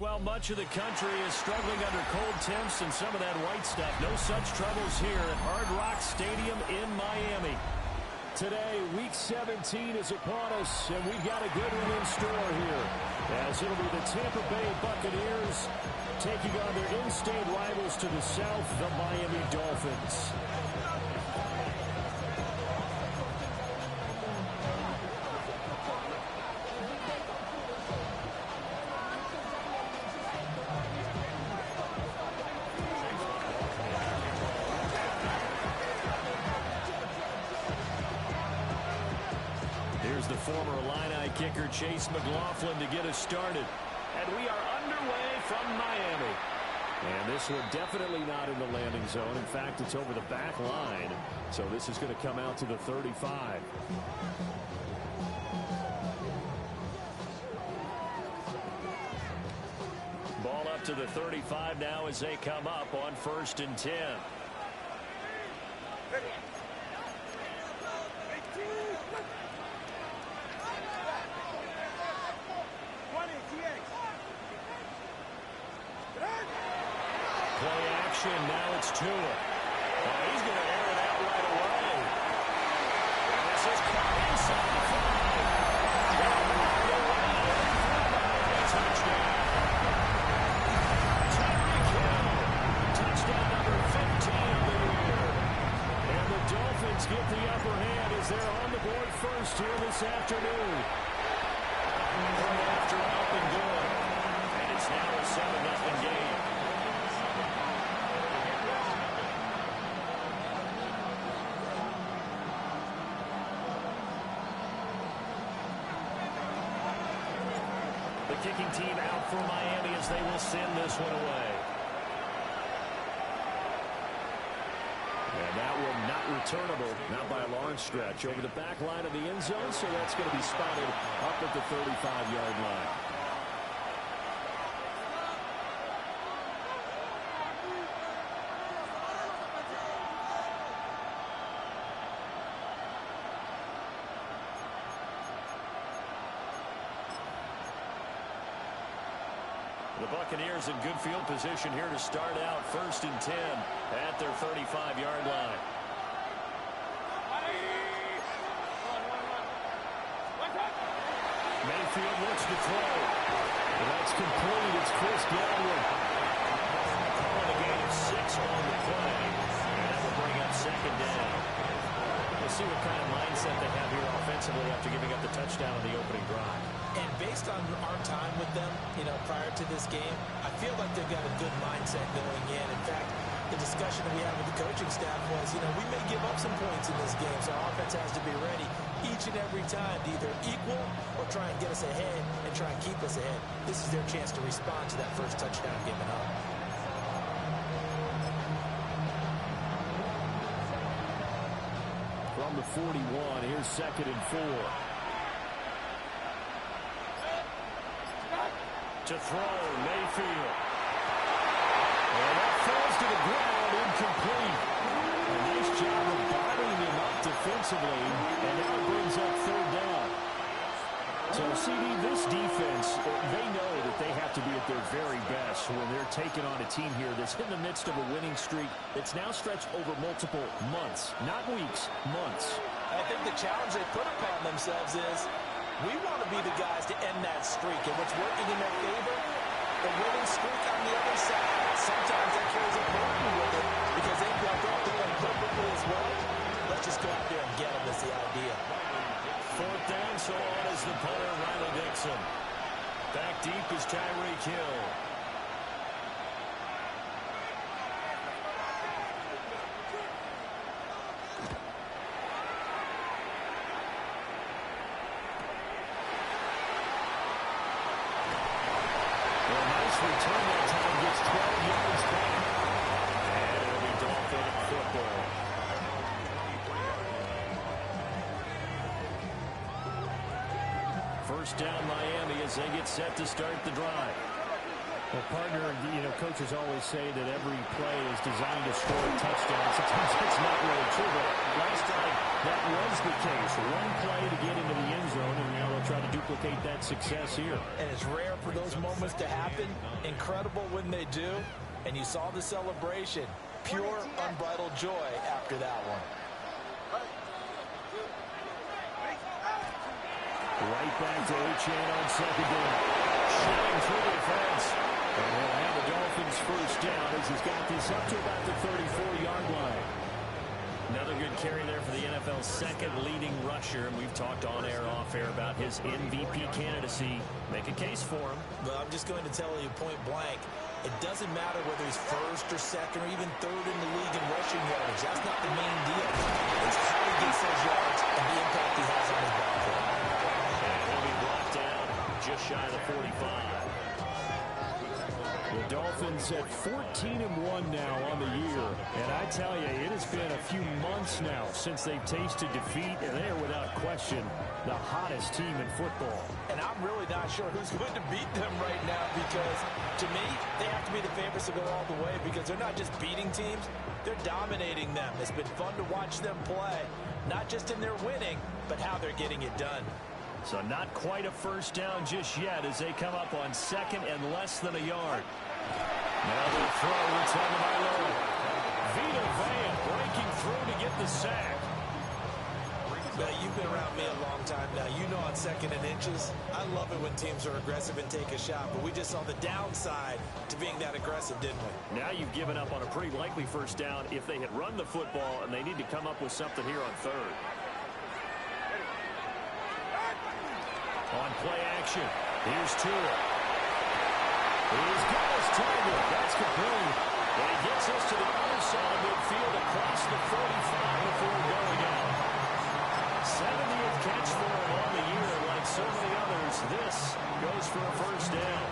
Well, much of the country is struggling under cold temps and some of that white stuff. No such troubles here at Hard Rock Stadium in Miami. Today, Week 17 is upon us, and we've got a good one in store here, as it'll be the Tampa Bay Buccaneers taking on their in-state rivals to the south, the Miami Dolphins. The former Illini kicker Chase McLaughlin to get us started. And we are underway from Miami. And this one definitely not in the landing zone. In fact, it's over the back line. So this is going to come out to the 35. Ball up to the 35 now as they come up on 1st and 10. Play action, now it's Tua. Oh, he's going to air it out right away. And this is caught inside the 5. Touchdown. Tyreek Hill. Touchdown number 15 of the year. And the Dolphins get the upper hand as they're on the board first here this afternoon. After up and good. And it's now a 7-0 game. The kicking team out for Miami as they will send this one away. And that one not returnable, not by a long stretch, over the back line of the end zone, so that's going to be spotted up at the 35-yard line. The Buccaneers in good field position here to start out 1st and 10 at their 35-yard line. Mayfield looks to throw. And that's complete. It's Chris Godwin. Calling a gain of 6 on the play. And that will bring up 2nd down. We'll see what kind of mindset they have here offensively after giving up the touchdown on the opening drive. And based on our time with them, prior to this game, I feel like they've got a good mindset going in. In fact, the discussion that we had with the coaching staff was, we may give up some points in this game, so our offense has to be ready each and every time to either equal or try and get us ahead and try and keep us ahead. This is their chance to respond to that first touchdown given up. From the 41, here's 2nd and 4. To throw, Mayfield. And that falls to the ground, incomplete. A nice job of bottling him up defensively, and now it brings up 3rd down. So, CD, this defense, they know that they have to be at their very best when they're taking on a team here that's in the midst of a winning streak that's now stretched over multiple months, not weeks, months. I think the challenge they put upon themselves is, we want to be the guys to end that streak, and what's working in their favor, the winning streak on the other side. Sometimes that carries a burden with it because they feel like they're doing perfectly as well. Let's just go out there and get them is the idea. 4th down, so on is the punter, Riley Dixon. Back deep is Tyreek Hill. Return that time gets 12 yards back. And it'll be Dolphin football. First down Miami as they get set to start the drive. Well, partner, coaches always say that every play is designed to score a touchdown. Sometimes that's not really true, but last time That was the case. One play to get into the end zone, and now they'll try to duplicate that success here. And it's rare for those moments to happen. Incredible when they do. And you saw the celebration. Pure, unbridled joy after that one. Right back to Achane on second down. Shooting through the fence. And he'll have the Dolphins first down as he's got this up to about the 34-yard line. Another good carry there for the NFL's second leading rusher. And we've talked on air, off air about his MVP candidacy. Make a case for him. Well, I'm just going to tell you point blank. It doesn't matter whether he's first or second or even third in the league in rushing yardage. That's not the main deal. It's how he gets those yards and the impact he has on his ball play. And he'll be brought down just shy of the 45. The Dolphins at 14-1 now on the year. And I tell you, it has been a few months now since they've tasted defeat, and they are without question the hottest team in football. And I'm really not sure who's going to beat them right now because, to me, they have to be the favorites to go all the way because they're not just beating teams, they're dominating them. It's been fun to watch them play, not just in their winning, but how they're getting it done. So not quite a first down just yet as they come up on second and less than a yard. Now the throw returned by Lowe. Vita Vea breaking through to get the sack. Now, you've been around me a long time now. You know on second and inches, I love it when teams are aggressive and take a shot, but we just saw the downside to being that aggressive, didn't we? Now you've given up on a pretty likely first down if they had run the football, and they need to come up with something here on third. On play action, here's Tua. He's got his target. That's complete. And he gets us to the other side of midfield across the 45 before going out. 70th catch for him on the year. Like so many others, this goes for a first down.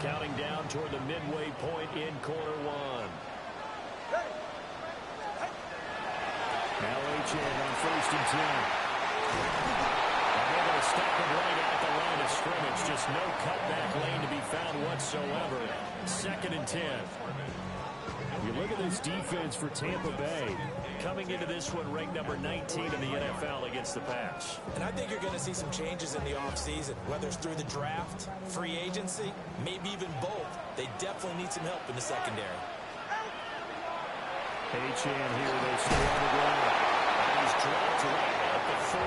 Counting down toward the midway point in quarter one. Now Achane on first and 10. And they're going to stop him right at the line of scrimmage. Just no cutback lane to be found whatsoever. Second and 10. You look at this defense for Tampa Bay. Coming into this one ranked number 19 in the NFL against the pass. And I think you're going to see some changes in the offseason, whether it's through the draft, free agency, maybe even both. They definitely need some help in the secondary. Achane here, they stay on the ground. And he's dropped right at the 40.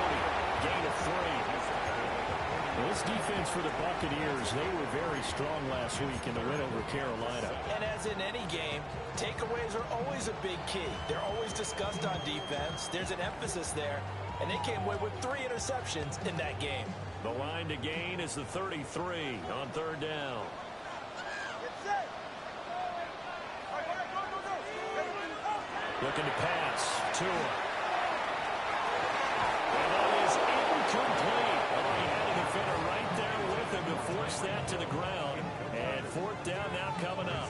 Gain of 3. Well, this defense for the Buccaneers, they were very strong last week in the win over Carolina. And as in any game, takeaways are always a big key. They're always discussed on defense. There's an emphasis there, and they came away with 3 interceptions in that game. The line to gain is the 33 on third down. Looking to pass. Tua. And that is incomplete. Oh, he had a defender right there with him to force that to the ground. And fourth down now coming up.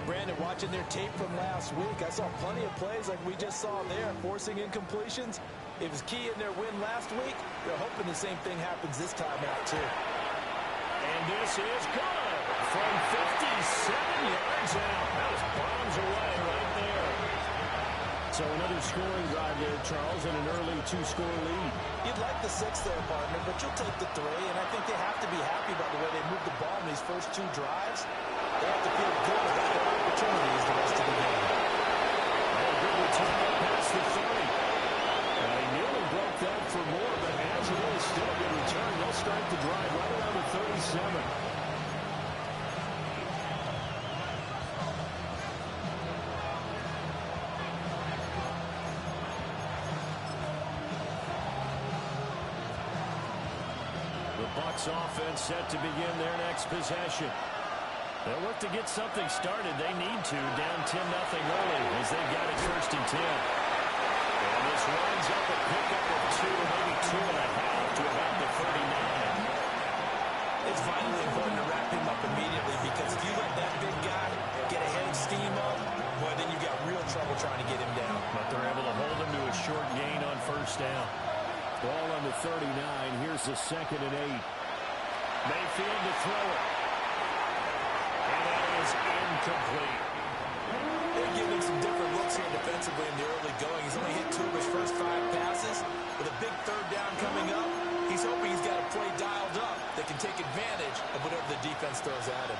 Brandon, watching their tape from last week, I saw plenty of plays like we just saw there, forcing incompletions. It was key in their win last week. They're hoping the same thing happens this time out, too. And this is good. From 57 yards out. That was bombs away right there. So another scoring drive there, Charles, and an early 2-score lead. You'd like the 6 there, partner, but you'll take the 3, and I think they have to be happy about the way they moved the ball in these first 2 drives. They have to feel good about their opportunities the rest of the game. And a good return up past the 30. He nearly broke that for more, but as it is, still a good return. They'll start the drive right around the 37. The Bucs offense set to begin their next possession. They'll look to get something started. They need to, down 10-0 early as they've got it first and 10. And this winds up a pickup of 2, maybe 2.5 to about the 39. It's vitally important to wrap him up immediately because if you let that big guy get ahead of steam up, boy, then you got real trouble trying to get him down. But they're able to hold him to a short gain on first down. Ball on the 39. Here's the second and 8. Mayfield to throw it. And that is incomplete. They're giving some different looks here defensively in defense throws at him.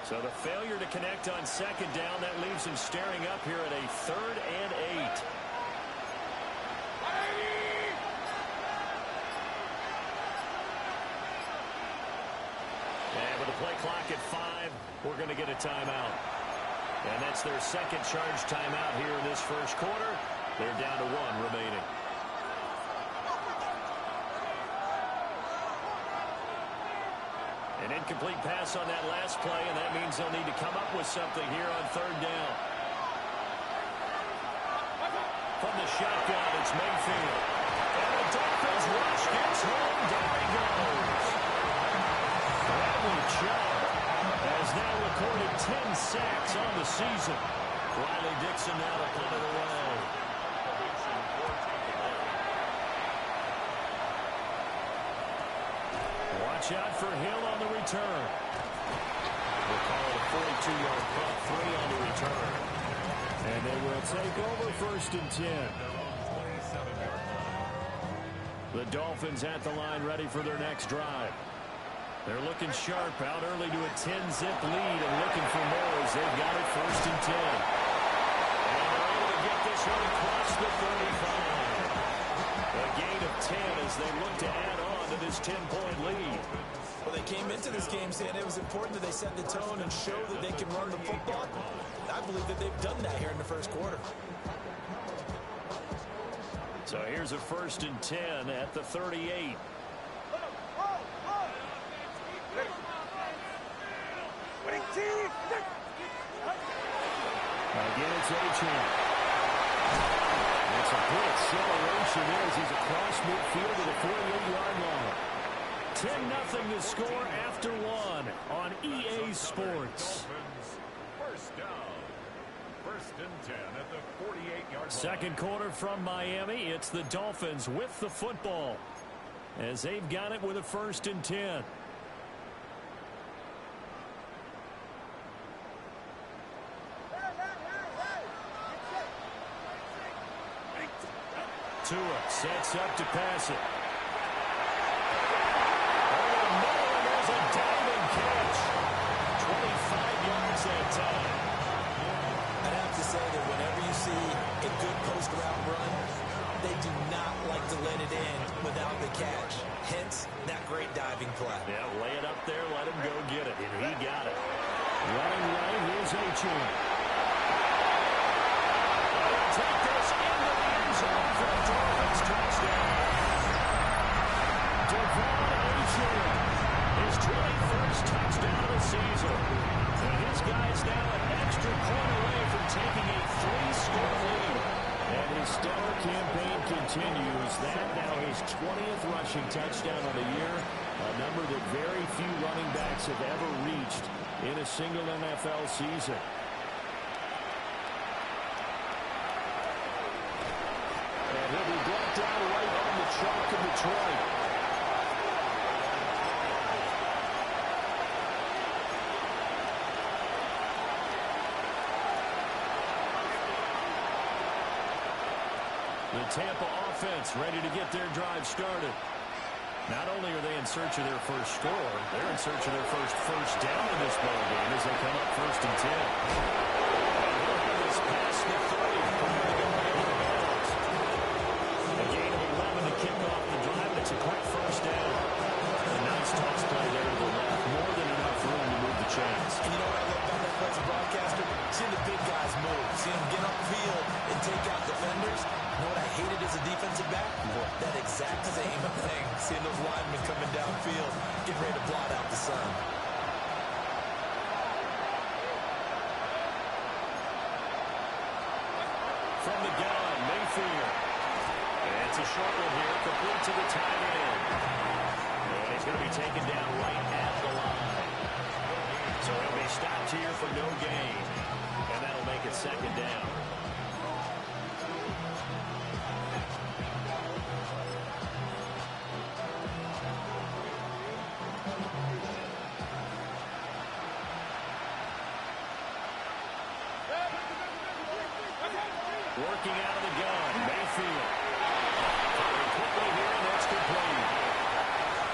So the failure to connect on second down, that leaves him staring up here at a 3rd and 8. And with the play clock at 5, we're going to get a timeout. And that's their second charge timeout here in this first quarter. They're down to 1 remaining. An incomplete pass on that last play, and that means they'll need to come up with something here on 3rd down. From the shotgun, it's Mayfield. And the Dolphins rush gets home. Down he goes. Bradley Chubb has now recorded 10 sacks on the season. Riley Dixon now to punt it away. Watch out for Hill on the return. We'll call it a 42-yard punt, 3 on the return. And they will take over 1st and 10. The Dolphins at the line ready for their next drive. They're looking sharp, out early to a 10-zip lead and looking for more as they've got it 1st and 10. And they're able to get this one across the 35. A gain of 10 as they look to add on to this 10-point lead. Well, they came into this game saying it was important that they set the tone and show that they can run the football. I believe that they've done that here in the first quarter. So here's a 1st and 10 at the 38. Again, it's Achane. It's a good acceleration as he's across midfield to the 48-yard line. 10-0 to score after 1 on EA Sports. First down. 1st and 10 at the 48-yard line. Second quarter from Miami. It's the Dolphins with the football as they've got it with a 1st and 10. Tua sets up to pass it. Over the middle, and there's a diving catch. 25 yards that time. I'd have to say that whenever you see a good post-route run, they do not like to let it in without the catch. Hence, that great diving play. Yeah, lay it up there, let him go get it, and he got it. Running right, here's Achane. Take this into the end zone for the Dolphins touchdown. Devon Achane, his 21st touchdown of the season. And his guy's now an extra point away from taking a 3-score lead. And his stellar campaign continues. That now his 20th rushing touchdown of the year, a number that very few running backs have ever reached in a single NFL season. And he'll be brought down right on the chalk of Detroit. The Tampa offense ready to get their drive started. Not only are they in search of their first score, they're in search of their first down in this ballgame as they come up 1st and 10. And he'll have this past the 30, prepared to go right out of bounds. A gain of 11 to kick off the drive. It's a quick first down. A nice toss play there to the left. More than enough room to move the chains. And you know what I love about that play as a broadcaster? Seeing the big guys move. Seeing them get upfield and take out defenders. You know what I hated as a defensive back? That exact same thing. Seeing those linemen coming downfield, getting ready to blot out the sun. From the gun, Mayfield. And it's a short one here, complete to the tight end. And he's going to be taken down right at the line. So he'll be stopped here for no gain. And that'll make it 2nd down. Working out of the gun, Mayfield. Very quickly here, and that's complete.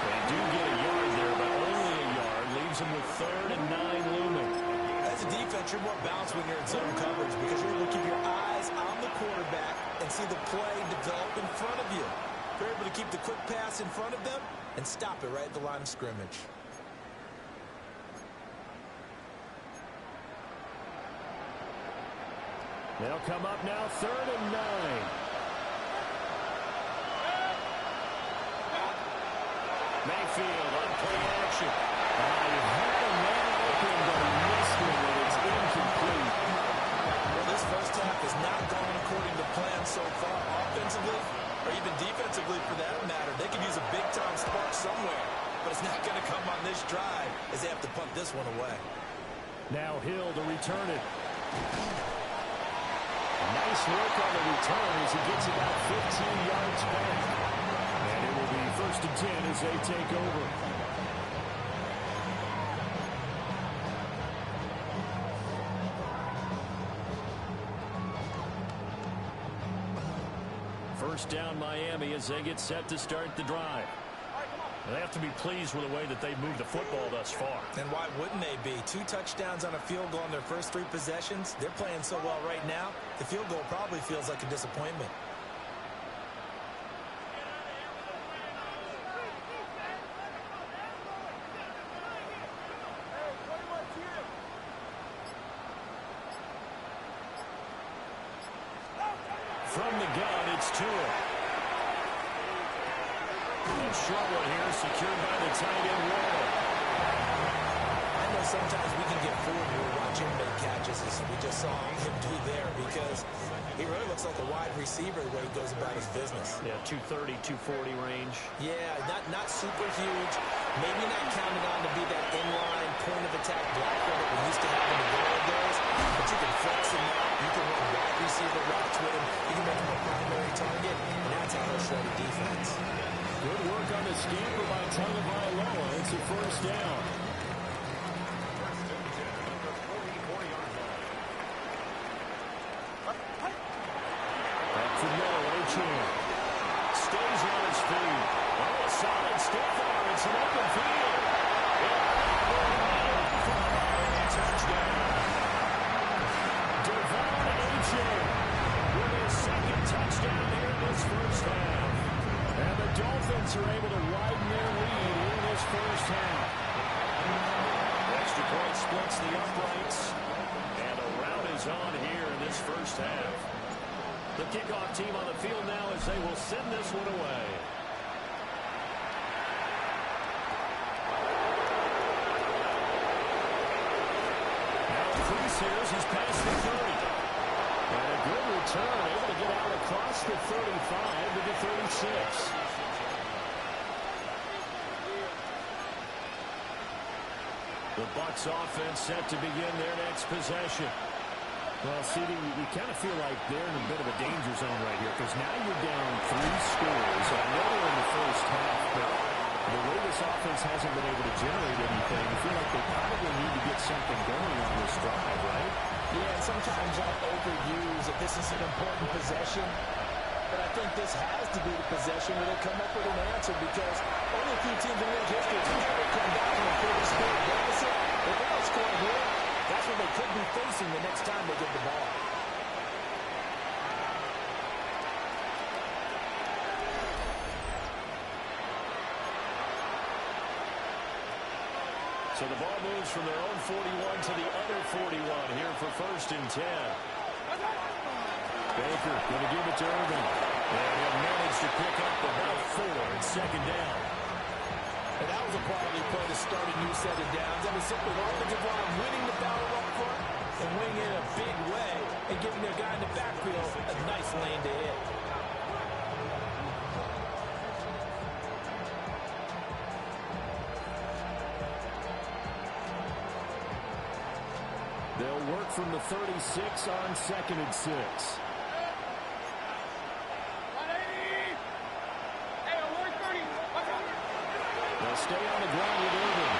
They do get a yard there, but only a yard. Leaves them with 3rd and 9 looming. As a defense, you're more balanced when you're in zone coverage because you're able to keep your eyes on the quarterback and see the play develop in front of you. You're able to keep the quick pass in front of them and stop it right at the line of scrimmage. They'll come up now, 3rd and 9. Mayfield on play action. He had a man open, but he missed him, and it's incomplete. Well, this first half has not gone according to plan so far, offensively or even defensively for that matter. They could use a big-time spark somewhere, but it's not going to come on this drive as they have to punt this one away. Now Hill to return it. Nice work on the return as he gets about 15 yards back. And it will be 1st and 10 as they take over. First down Miami as they get set to start the drive. They have to be pleased with the way that they've moved the football thus far. And why wouldn't they be? 2 touchdowns on a field goal in their first 3 possessions. They're playing so well right now, the field goal probably feels like a disappointment. From the gun, it's Tua. A short one here, secured by the tight end Waddle. I know sometimes we can get fooled when we watch him make catches, as we just saw him do there, because he really looks like a wide receiver the way he goes about his business. Yeah, 230, 240 range. Yeah, not super huge. Maybe not counted on to be that inline point of attack blocker that we used to have in the early days, but you can flex him out. You can run wide receiver routes with him. You can make him a primary target, and that's how he'll shred a defense. Good work on the scamper by Tagovailoa. It's a 1st down. Back for Miller, O'Chan. Stays on his feet. Oh, a solid stiff arm. It's an open field. Touchdown. Devon O'Chan with his 2nd touchdown here in this first half. And the Dolphins are able to widen their lead in this first half. Extra point splits the uprights. And a rout is on here in this first half. The kickoff team on the field now as they will send this one away. Now Priest here as he's past the 30. And a good return, able to get out across the 35 to the 36. The Bucs offense set to begin their next possession. Well, CD, we kind of feel like they're in a bit of a danger zone right here because now you're down 3 scores. I know they're in the first half, but the way this offense hasn't been able to generate anything, I feel like they probably need to get something going on this drive, right? Yeah, and sometimes I'll overuse if this is an important possession. But I think this has to be the possession where they come up with an answer because only a few teams in league history have ever come back from a 40-score deficit. If they don't score here, that's what they could be facing the next time they get the ball. So the ball moves from their own 41 to the other 41 here for 1st and 10. Baker going to give it to Irvin. And he'll manage to pick up about 4 and 2nd down. And that was a quality play to start a new set of downs. That was simply the offensive line winning the battle up front and winning in a big way and giving their guy in the backfield a nice lane to hit. They'll work from the 36 on 2nd and 6. They'll stay on the ground with Irvin.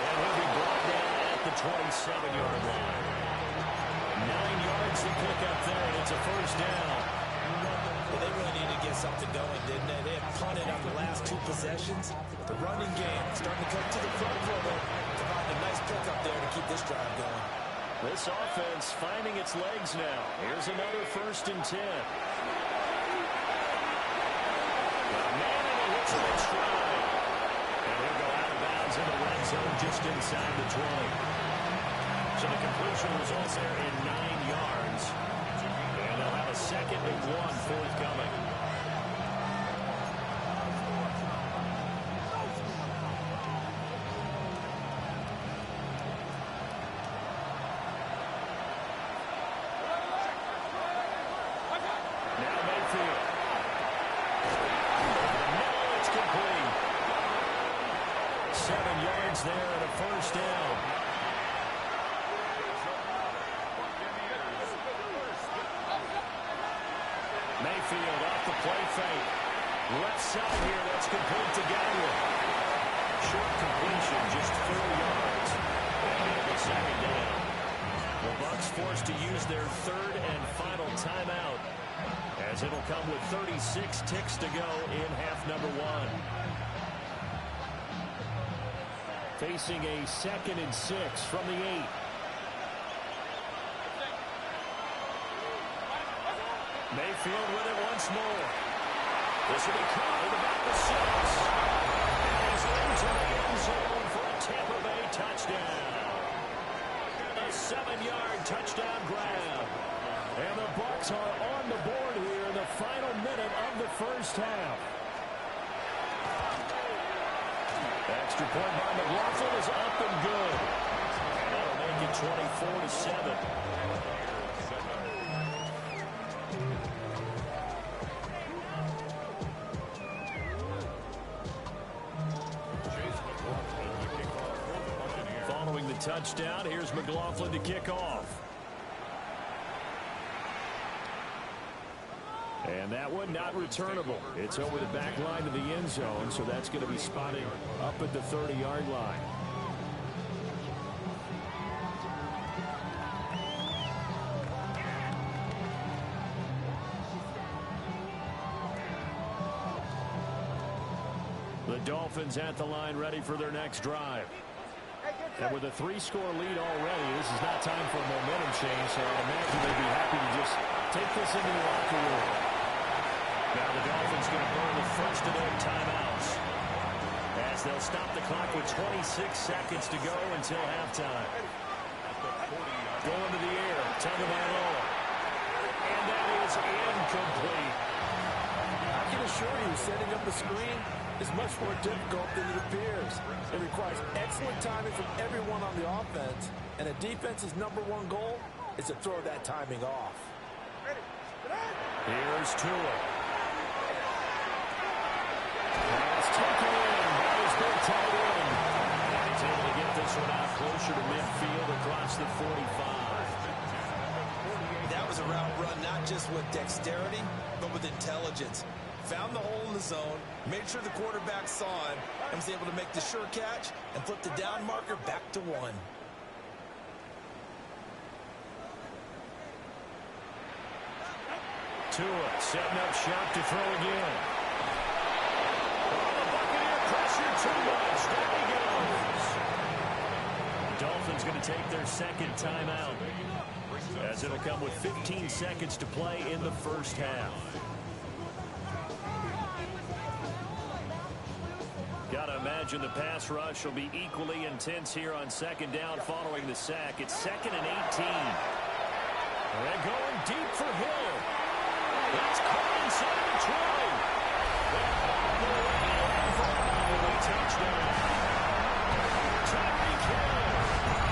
And he'll be brought down at the 27-yard line. 9 yards makes the pick up there, and it's a first down. Well, they really needed to get something going, didn't they? They had punted on the last 2 possessions. The running game starting to come to the front for them. Providing a nice pickup there to keep this drive going. This offense finding its legs now. Here's another 1st and 10. In stride. And he'll go out of bounds in the red zone just inside the 20. So the completion results there in 9 yards. And they'll have a 2nd and 1 forthcoming. Now Mayfield. 7 yards there and a first down. Mayfield off the play fake. Left side here, that's complete to Godwin. Short completion, just 4 yards. And a 2nd down. The Bucs forced to use their 3rd and final timeout, as it'll come with 36 ticks to go in half number 1. Facing a 2nd and 6 from the 8. Mayfield with it once more. This will be caught in about the 6. And he's into the end zone for a Tampa Bay touchdown. A 7-yard touchdown grab. And the Bucs are on the board here in the final minute of the first half. Extra point by McLaughlin is up and good. That'll make it 24-7. Following the touchdown, here's McLaughlin to kick off. And that one not returnable. It's over the back line of the end zone, so that's going to be spotted up at the 30-yard line. The Dolphins at the line ready for their next drive. And with a 3-score lead already, this is not time for a momentum change, so I'd imagine they'd be happy to just take this into the locker room. Now the Dolphins going to burn the first of their timeouts, as they'll stop the clock with 26 seconds to go until halftime. Going to the air, Tagovailoa. And that is incomplete. I can assure you, setting up a screen is much more difficult than it appears. It requires excellent timing from everyone on the offense, and a defense's #1 goal is to throw that timing off. Here's Tua. Pass taken in by his big tight end. And he's able to get this one out closer to midfield across the 45. That was a route run not just with dexterity, but with intelligence. Found the hole in the zone, made sure the quarterback saw him, and was able to make the sure catch and flip the down marker back to 1. Tua setting up shop to throw again. The Buccaneer pressure too much. There he goes. Dolphins going to take their 2nd timeout, as it'll come with 15 seconds to play in the first half. Got to imagine the pass rush will be equally intense here on 2nd down following the sack. It's 2nd and 18. And going deep for Hill. That's caught inside the 20. Touchdown. Tyreek Hill.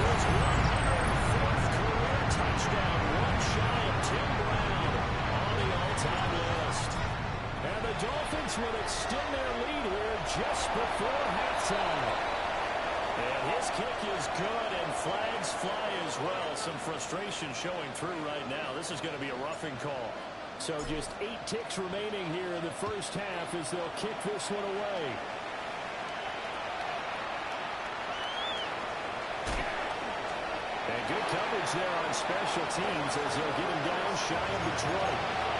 His 104th career touchdown. One shy of Tim Brown on the all-time list. And the Dolphins will extend their lead here just before halftime. And his kick is good, and flags fly as well. Some frustration showing through right now. This is going to be a roughing call. So just 8 ticks remaining here in the first half as they'll kick this one away. And good coverage there on special teams as they'll get him down shy of the 20.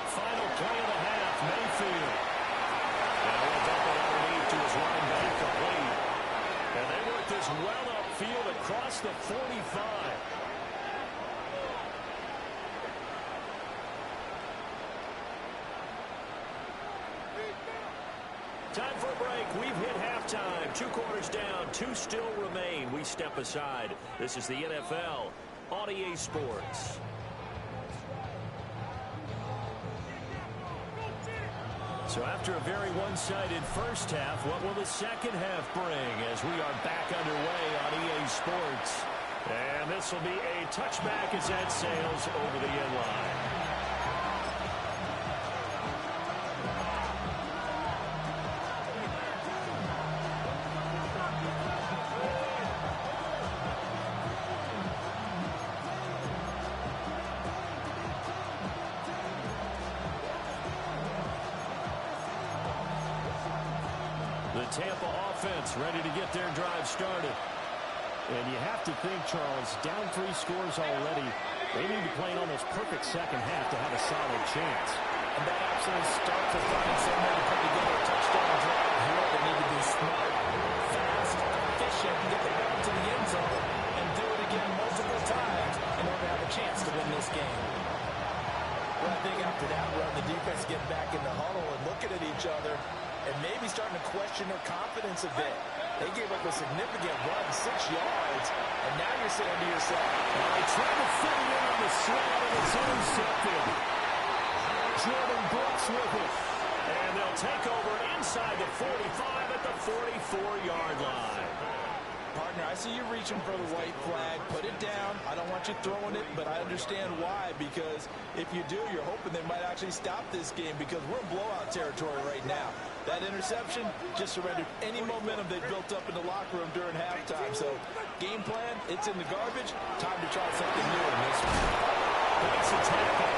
Final play of the half, Mayfield. And he'll dump it underneath to his running back complete. And they work this well upfield across the 45. Time for a break. We've hit halftime. 2 quarters down, 2 still remain. We step aside. This is the NFL on EA Sports. So after a very one-sided first half, what will the second half bring as we are back underway on EA Sports? And this will be a touchback as that sails over the end line. The Tampa offense ready to get their drive started. And you have to think, Charles, down 3 scores already. They need to play an almost perfect second half to have a solid chance. And that absolutely starts with finding some way to put together a touchdown drive here. They need to be smart, fast, efficient, get the ball to the end zone, and do it again multiple times in order to have a chance to win this game. Well, I think after that run, the defense get back in the huddle and looking at each other and maybe starting to question their confidence a bit. They gave up a significant run, 6 yards, and now you're saying to yourself, they try to fit it in on the slot, and it's intercepted. Jordan Bucs with it. And they'll take over inside the 45 at the 44-yard line. Partner, I see you reaching for the white flag. Put it down. I don't want you throwing it, but I understand why, because if you do, you're hoping they might actually stop this game because we're in blowout territory right now. That interception just surrendered any momentum they built up in the locker room during halftime. So, game plan, it's in the garbage. Time to try something new in this one. Breaks a tackle.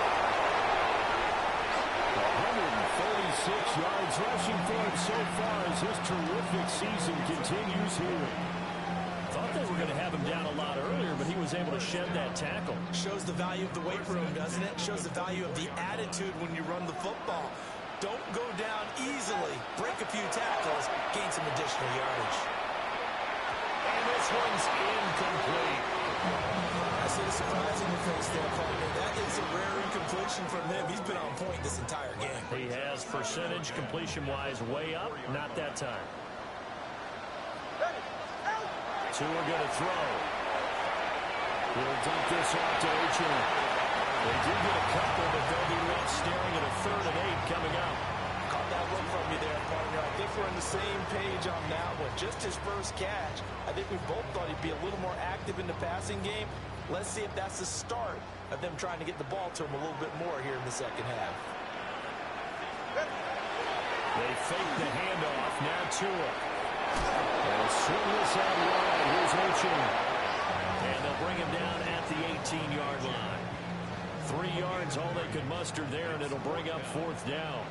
136 yards rushing for him so far as his terrific season continues here. Thought they were going to have him down a lot earlier, but he was able to shed that tackle. Shows the value of the weight room, doesn't it? Shows the value of the attitude when you run the football. Don't go down easily. Break a few tackles. Gain some additional yardage. And this one's incomplete. I see the surprise in your face there, partner. That is a rare incompletion from him. He's been on point this entire game. He has percentage completion-wise way up. Not that time. Tua going to throw. He'll dump this off to Ochoa. They do get a couple, but they'll be left staring at a 3rd and 8 coming up. Caught that look from you there, partner. I think we're on the same page on that one. Just his first catch. I think we both thought he'd be a little more active in the passing game. Let's see if that's the start of them trying to get the ball to him a little bit more here in the second half. They fake the handoff. Now Tua. They'll swing this out wide. Here's Ochoa. And they'll bring him down at the 18-yard line. 3 yards, all they could muster there, and it'll bring up 4th down.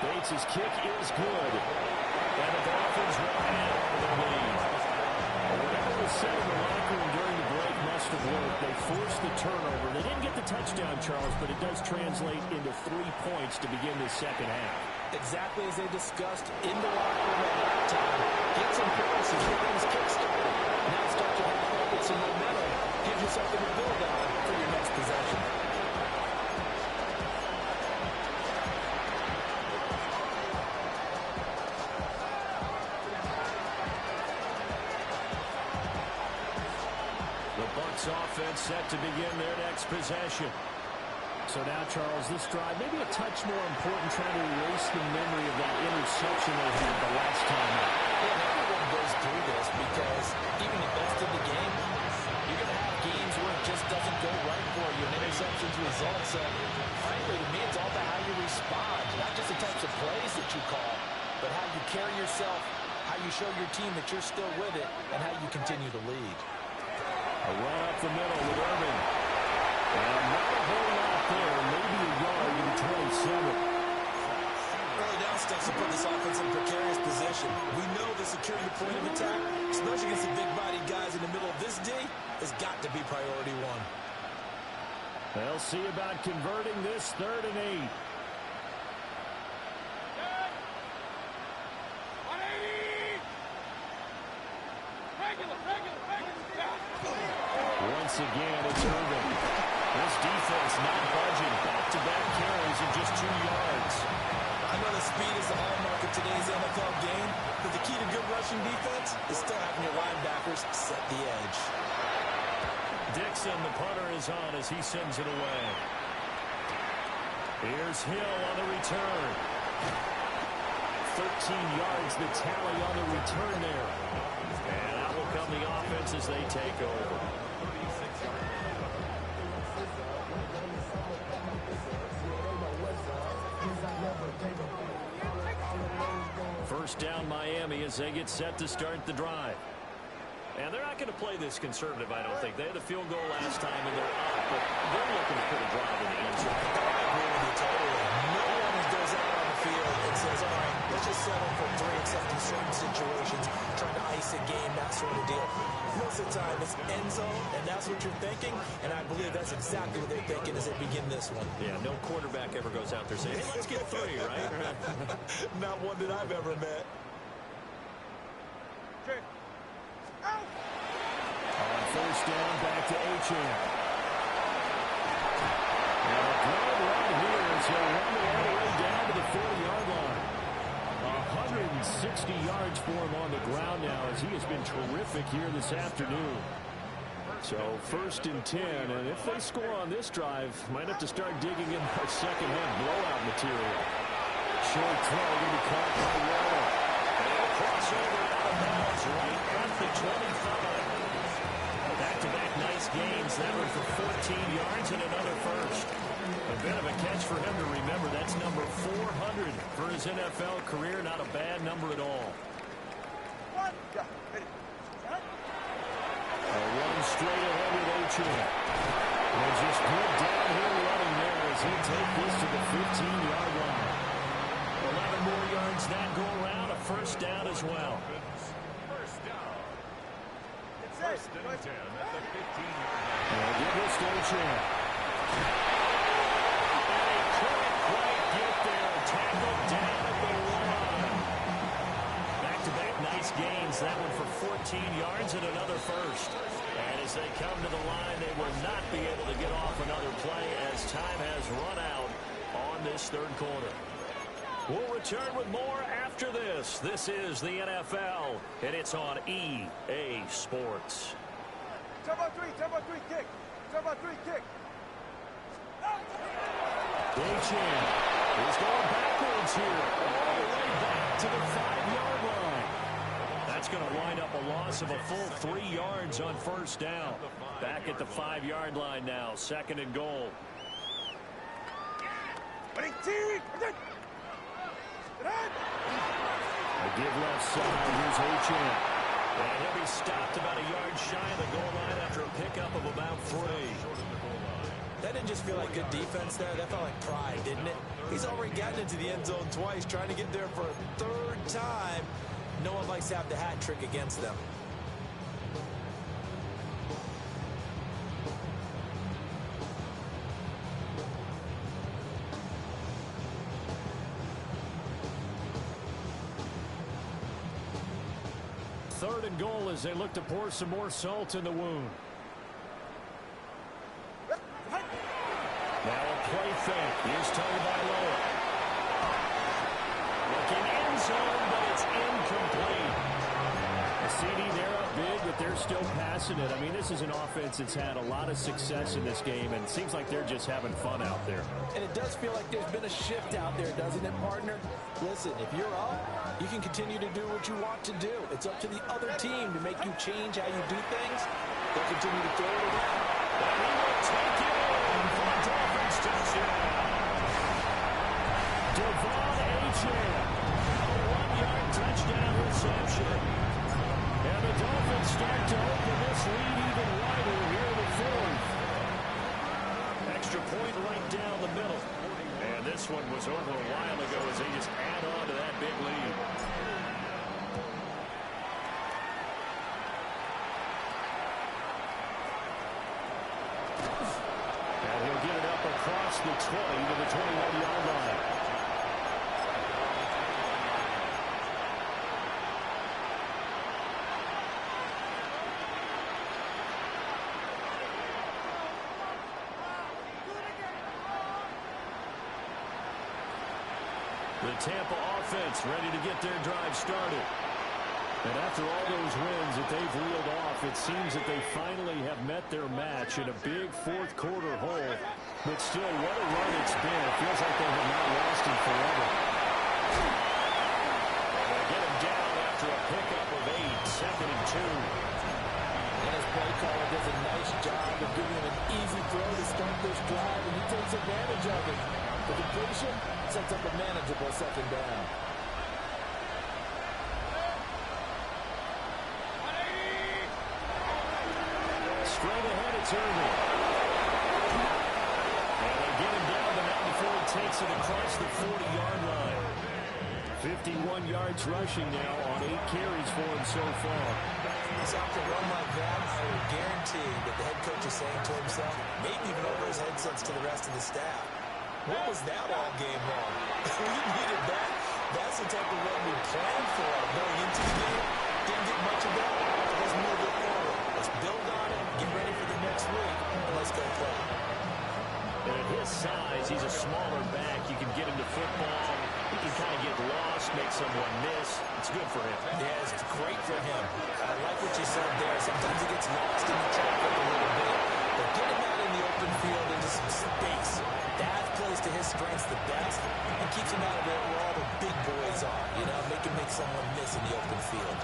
Bates' kick is good. And the Dolphins run ahead over their lead. Whatever was said in the locker room during the break must have worked. They forced the turnover. They didn't get the touchdown, Charles, but it does translate into 3 points to begin the second half. Exactly as they discussed in the locker room at halftime. Get some points and get things kick-started. Now start to back up with some momentum. Gives you something to build on for your next possession. The Bucs offense set to begin their next possession. So now, Charles, this drive maybe a touch more important, trying to erase the memory of that interception they had the last time out. Yeah, everyone goes through this because even the best of the game, you're going to have games where it just doesn't go right for you. An interception's result. So, frankly, to me, it's all about how you respond. Not just the types of plays that you call, but how you carry yourself, how you show your team that you're still with it, and how you continue to lead. A run up the middle with Irving. And not a whole lot there. Maybe a yard in 27. Early down steps to put this offense in a precarious position. We know the securing the point of attack, especially against the big-bodied guys in the middle of this D, has got to be priority one. They'll see about converting this 3rd and 8. Once again, it's Irving. This defense not budging. Back-to-back carries in just 2 yards. I know the speed is the hallmark of today's NFL game, but the key to good rushing defense is still having your linebackers set the edge. Dixon, the punter, is on as he sends it away. Here's Hill on the return. 13 yards, the tally on the return there. And out will come the offense as they take over. First down Miami as they get set to start the drive. And they're not going to play this conservative, I don't think. They had a field goal last time, and they're up, but they're looking to put a drive in the end zone. I agree with you totally. No one goes out on the field and says, all right, let's just settle for 3 except in certain situations, trying to ice a game, that sort of deal. Most of the time, it's end zone, and that's what you're thinking, and I believe that's exactly what they're thinking as they begin this one. Yeah, no quarterback ever goes out there saying, hey, let's get 3, right? Not one that I've ever met. On first down, back to Achane. And a grab right here as he'll run it all the way down to the 40-yard line. 160 yards for him on the ground now as he has been terrific here this afternoon. So first and 10, and if they score on this drive, might have to start digging in their second-half blowout material. Short throw going to be caught by Waller. And a crossover out of bounds right at the 25. Back-to-back nice gains. That one for 14 yards and another first. A bit of a catch for him to remember. That's number 400 for his NFL career. Not a bad number at all. A run straight ahead with Achane. And just good downhill running there as he'll take this to the 15-yard line. 11 more yards that go around. A first down as well. First and 10 at the 15-yard line. They'll give this to Achane. And he couldn't quite get there. Tackled down at the line. Back-to-back nice gains. That one for 14 yards and another first. And as they come to the line, they will not be able to get off another play as time has run out on this 3rd quarter. We'll return with more after this. This is the NFL, and it's on EA Sports. Turbo 3, kick. Turbo 3, kick. Achane is going backwards here, all the way back to the 5-yard line. That's going to wind up a loss of a full 3 yards on first down. Back at the 5-yard line now, 2nd and goal. A give left side. Here's Achane. And he'll be stopped about a yard shy of the goal line after a pickup of about 3. That didn't just feel like good defense there. That felt like pride, didn't it? He's already gotten into the end zone twice, trying to get there for a 3rd time. No one likes to have the hat trick against them. Third and goal as they look to pour some more salt in the wound. Now a play fake. Here's Tagovailoa. Looking end zone, but it's incomplete. A CD, they're up big, but they're still passing it. I mean, this is an offense that's had a lot of success in this game, and it seems like they're just having fun out there. And it does feel like there's been a shift out there, doesn't it, partner? Listen, if you're up, you can continue to do what you want to do. It's up to the other team to make you change how you do things. They'll continue to throw it around. And he will take it in for a Dolphins touchdown. Devon Achane, a 1-yard touchdown reception. And the Dolphins start to open this lead even wider here in the fourth. Extra point right down the middle. And this one was over a while ago as they just add on to that big lead. And he'll get it up across the 20 to the 21-yard line. The Tampa offense ready to get their drive started. And after all those wins that they've reeled off, it seems that they finally have met their match in a big fourth-quarter hole. But still, what a run it's been. It feels like they have not lost in forever. And they get him down after a pickup of 8, 2nd and 2. And his play caller does a nice job of giving him an easy throw to start this drive, and he takes advantage of it. The completion sets up a manageable 2nd down. Straight ahead, it's Irving. And they get him down, but not before he takes it across the 40-yard line. 51 yards rushing now on 8 carries for him so far. So after a run like that, I would guarantee that the head coach is saying to himself, maybe even over his headsets to the rest of the staff, what was that all game long? We needed that. That's the type of run we planned for going into the game. Didn't get much of that. Let's move it forward. Let's build on it, get ready for the next week, and let's go play. And at his size, he's a smaller back. You can get him to football. He can kind of get lost, make someone miss. It's good for him. Yeah, it's great for him. I like what you said there. Sometimes he gets lost in the traffic a little bit. But get him out in the open field into some space. That plays to his strengths the best and keeps him out of there where all the big boys are. You know, make someone miss in the open field.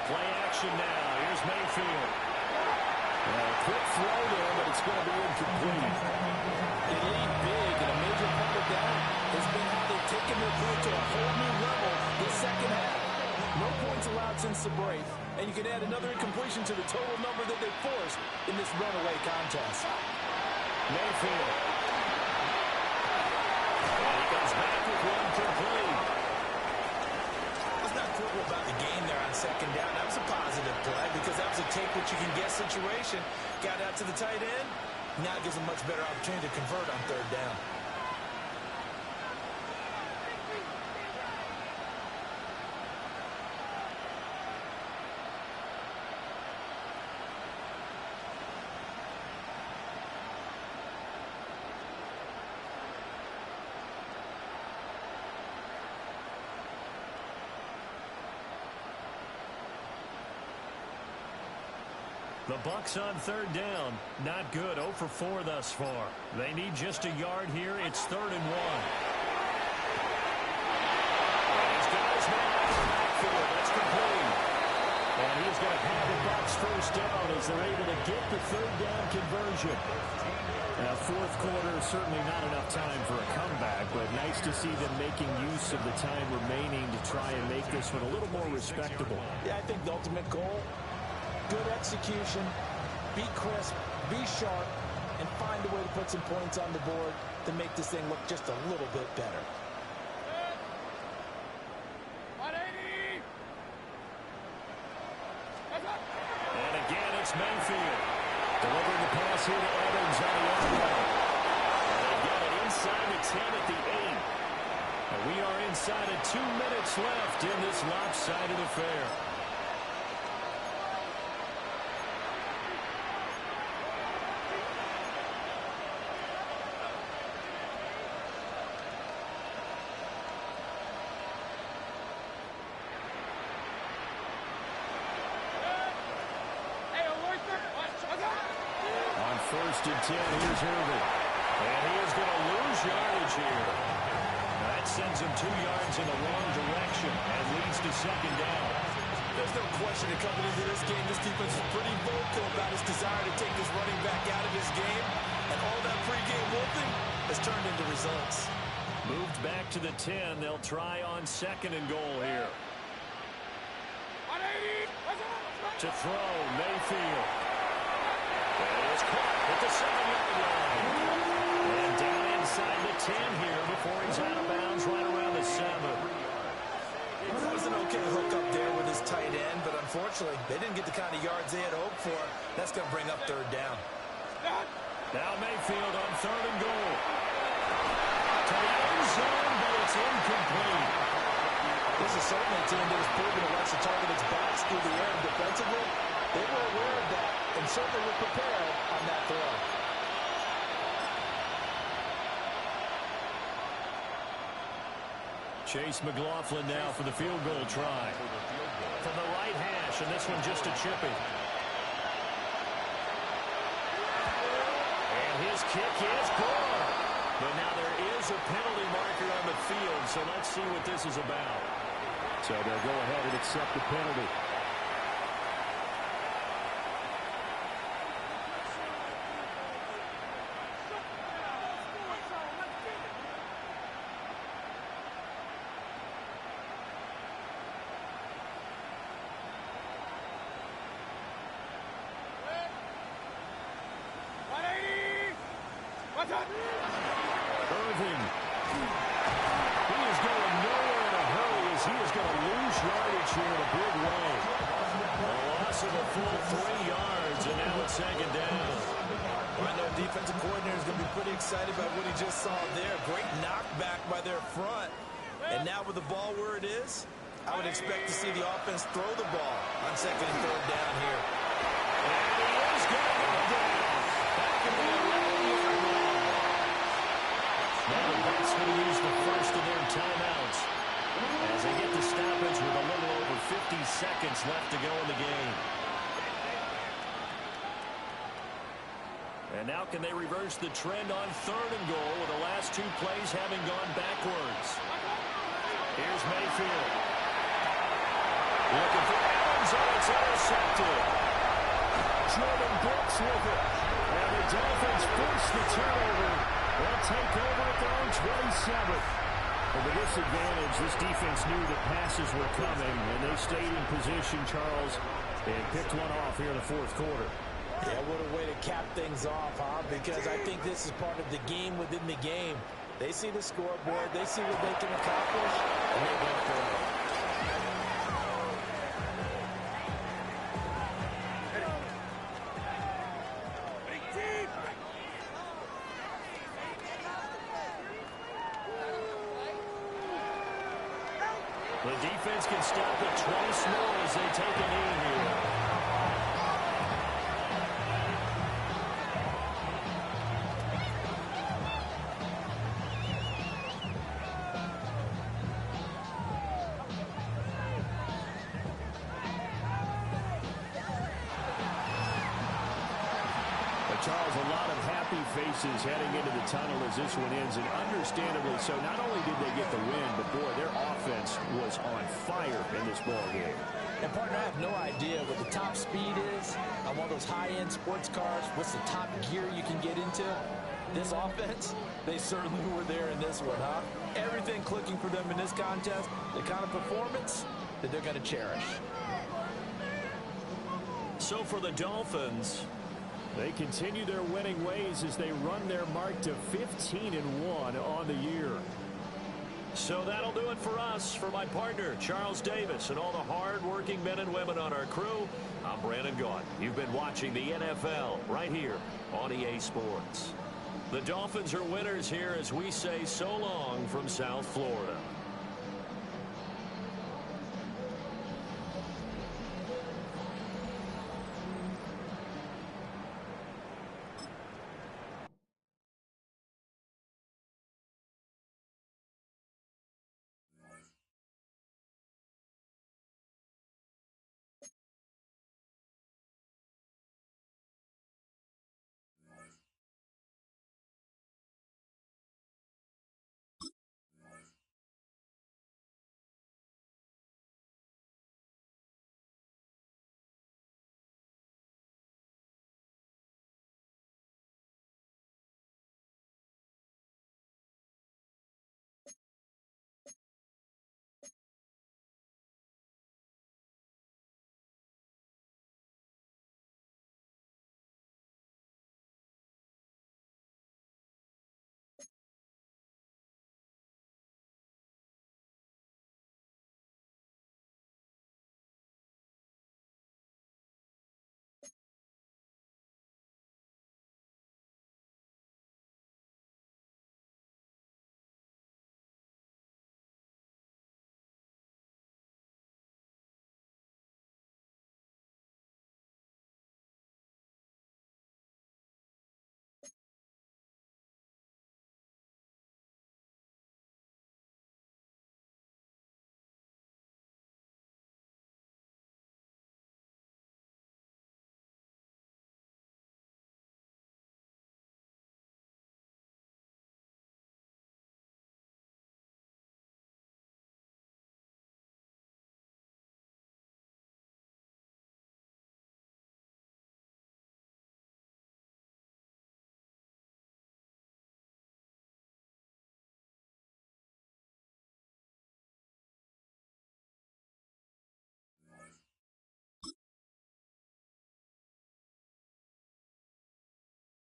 Play action now. Here's Mayfield. Quick throw there, but it's going to be incomplete. They lead big, and a major part of that has been how they've taken their play to a whole new level this second half. No points allowed since the break, and you can add another incompletion to the total number that they forced in this runaway contest. Mayfield. And he comes back with one complete. Let's not quibble about the game there on second down. That was a positive play because that was a take-what-you-can-get situation. Got out to the tight end. Now it gives them much better opportunity to convert on third down. The Bucs on third down. Not good. 0 for 4 thus far. They need just a yard here. It's 3rd and 1. And he's got his man out of the backfield. That's complete. And he's going to have the Bucs first down as they're able to get the third down conversion. Now, fourth quarter, certainly not enough time for a comeback, but nice to see them making use of the time remaining to try and make this one a little more respectable. Yeah, I think the ultimate goal, good execution, be crisp, be sharp, and find a way to put some points on the board to make this thing look just a little bit better. And again, it's Mayfield. Delivering the pass here to Evans on the other line. And they get it inside the 10 at the 8. And we are inside of 2 minutes left in this lopsided affair. On 1st and 10, here's Irving. And he is going to lose yardage here. That sends him 2 yards in the wrong direction and leads to second down. There's no question that coming into this game, this defense is pretty vocal about its desire to take this running back out of this game. And all that pregame wolfing has turned into results. Moved back to the 10. They'll try on second and goal here. To throw, Mayfield. And it's caught at the 7-yard line. And down inside the 10 here before he's out of bounds right around the 7. It was an okay hook up there with his tight end, but unfortunately, they didn't get the kind of yards they had hoped for. That's going to bring up third down. Now Mayfield on third and goal. To the end zone, but it's incomplete. This is certainly a team that has proven it likes to target its backs through the air. Defensively, they were aware of that and certainly were prepared on that throw. Chase McLaughlin now for the field goal try. From the right hash, and this one just a chipping. And his kick is good. But now there is a penalty marker on the field, so let's see what this is about. So they'll go ahead and accept the penalty. Irving. He is going nowhere in a hurry as he is going to lose yardage here in a big way. A loss of a full 3 yards, and now it's second down. I know defensive coordinator is going to be pretty excited about what he just saw there. Great knockback by their front. And now with the ball where it is, I would expect to see the offense throw the ball on second and third down here. And he is going to go down. Back in the 11-yard line. Now the Bucs going to use the first of their timeouts as they get the stoppage with a little over 50 seconds left to go in the game. And now can they reverse the trend on third and goal with the last 2 plays having gone backwards? Here's Mayfield. Looking for Evans, and it's intercepted. Jordan Brooks with it. And the Dolphins force the turnover. They'll take over at their own 27. Well, with this advantage, this defense knew that passes were coming, and they stayed in position, Charles, and picked one off here in the fourth quarter. Yeah, what a way to cap things off, huh? Because I think this is part of the game within the game. They see the scoreboard, they see what they can accomplish, and they go for it. The defense can stop it twice more as they take a knee here. Charles, a lot of happy faces heading into the tunnel as this one ends, and understandably so. Not only did they get the win, but boy, their offense was on fire in this ball game. And partner, I have no idea what the top speed is on one of those high-end sports cars. What's the top gear you can get into? This offense, they certainly were there in this one, huh? Everything clicking for them in this contest, the kind of performance that they're going to cherish. So for the Dolphins, they continue their winning ways as they run their mark to 15-1 on the year. So that'll do it for us. For my partner, Charles Davis, and all the hard-working men and women on our crew, I'm Brandon Gaudin. You've been watching the NFL right here on EA Sports. The Dolphins are winners here as we say so long from South Florida.